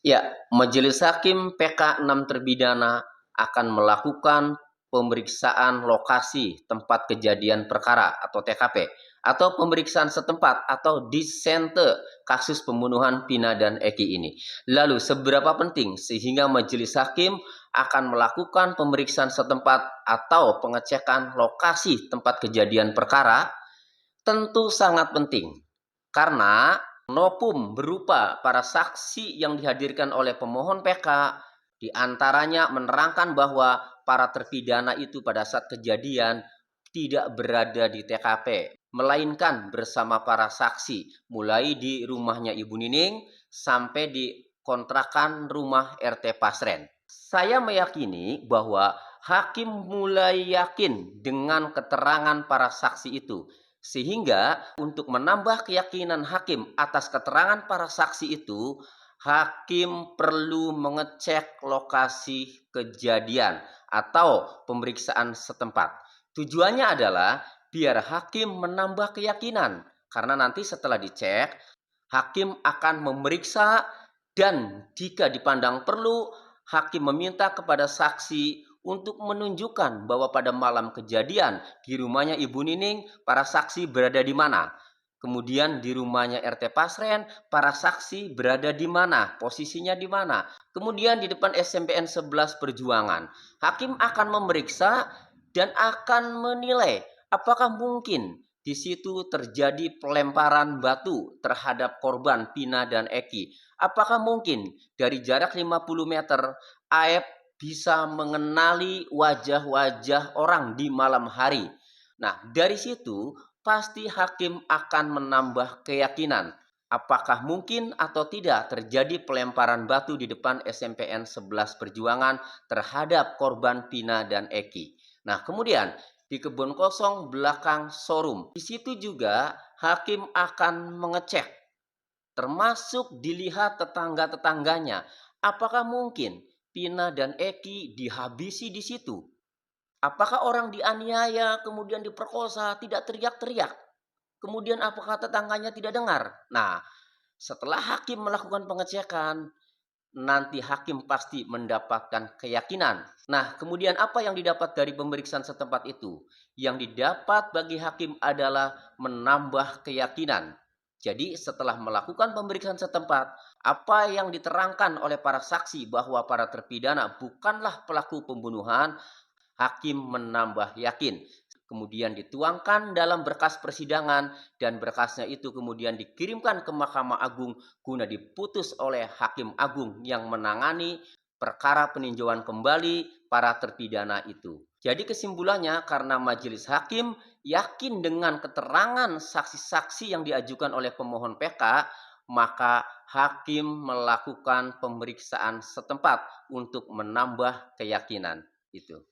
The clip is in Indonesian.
Ya, Majelis Hakim PK 6 terpidana akan melakukan pemeriksaan lokasi tempat kejadian perkara atau TKP atau pemeriksaan setempat atau disente kasus pembunuhan Vina dan Eki ini. Lalu seberapa penting sehingga Majelis Hakim akan melakukan pemeriksaan setempat atau pengecekan lokasi tempat kejadian perkara? Tentu sangat penting, karena nopum berupa para saksi yang dihadirkan oleh pemohon PK diantaranya menerangkan bahwa para terpidana itu pada saat kejadian tidak berada di TKP, melainkan bersama para saksi, mulai di rumahnya Ibu Nining sampai di kontrakan rumah RT Pasren. Saya meyakini bahwa hakim mulai yakin dengan keterangan para saksi itu, sehingga untuk menambah keyakinan hakim atas keterangan para saksi itu, hakim perlu mengecek lokasi kejadian atau pemeriksaan setempat. Tujuannya adalah biar hakim menambah keyakinan, karena nanti setelah dicek, hakim akan memeriksa dan jika dipandang perlu, hakim meminta kepada saksi untuk menunjukkan bahwa pada malam kejadian di rumahnya Ibu Nining, para saksi berada di mana. Kemudian di rumahnya RT Pasren, para saksi berada di mana, posisinya di mana. Kemudian di depan SMPN 11 Perjuangan, hakim akan memeriksa dan akan menilai apakah mungkin di situ terjadi pelemparan batu terhadap korban Vina dan Eki. Apakah mungkin dari jarak 50 meter Aep bisa mengenali wajah-wajah orang di malam hari. Nah, dari situ pasti hakim akan menambah keyakinan apakah mungkin atau tidak terjadi pelemparan batu di depan SMPN 11 Perjuangan terhadap korban Vina dan Eki. Nah, kemudian di kebun kosong belakang showroom, di situ juga hakim akan mengecek, termasuk dilihat tetangga-tetangganya. Apakah mungkin Vina dan Eki dihabisi di situ? Apakah orang dianiaya kemudian diperkosa tidak teriak-teriak? Kemudian apakah tetangganya tidak dengar? Nah, setelah hakim melakukan pengecekan, nanti hakim pasti mendapatkan keyakinan. Nah, kemudian apa yang didapat dari pemeriksaan setempat itu? Yang didapat bagi hakim adalah menambah keyakinan. Jadi setelah melakukan pemeriksaan setempat, apa yang diterangkan oleh para saksi bahwa para terpidana bukanlah pelaku pembunuhan, hakim menambah yakin. Kemudian dituangkan dalam berkas persidangan dan berkasnya itu kemudian dikirimkan ke Mahkamah Agung guna diputus oleh Hakim Agung yang menangani perkara peninjauan kembali para terpidana itu. Jadi kesimpulannya, karena majelis hakim yakin dengan keterangan saksi-saksi yang diajukan oleh pemohon PK, maka hakim melakukan pemeriksaan setempat untuk menambah keyakinan itu.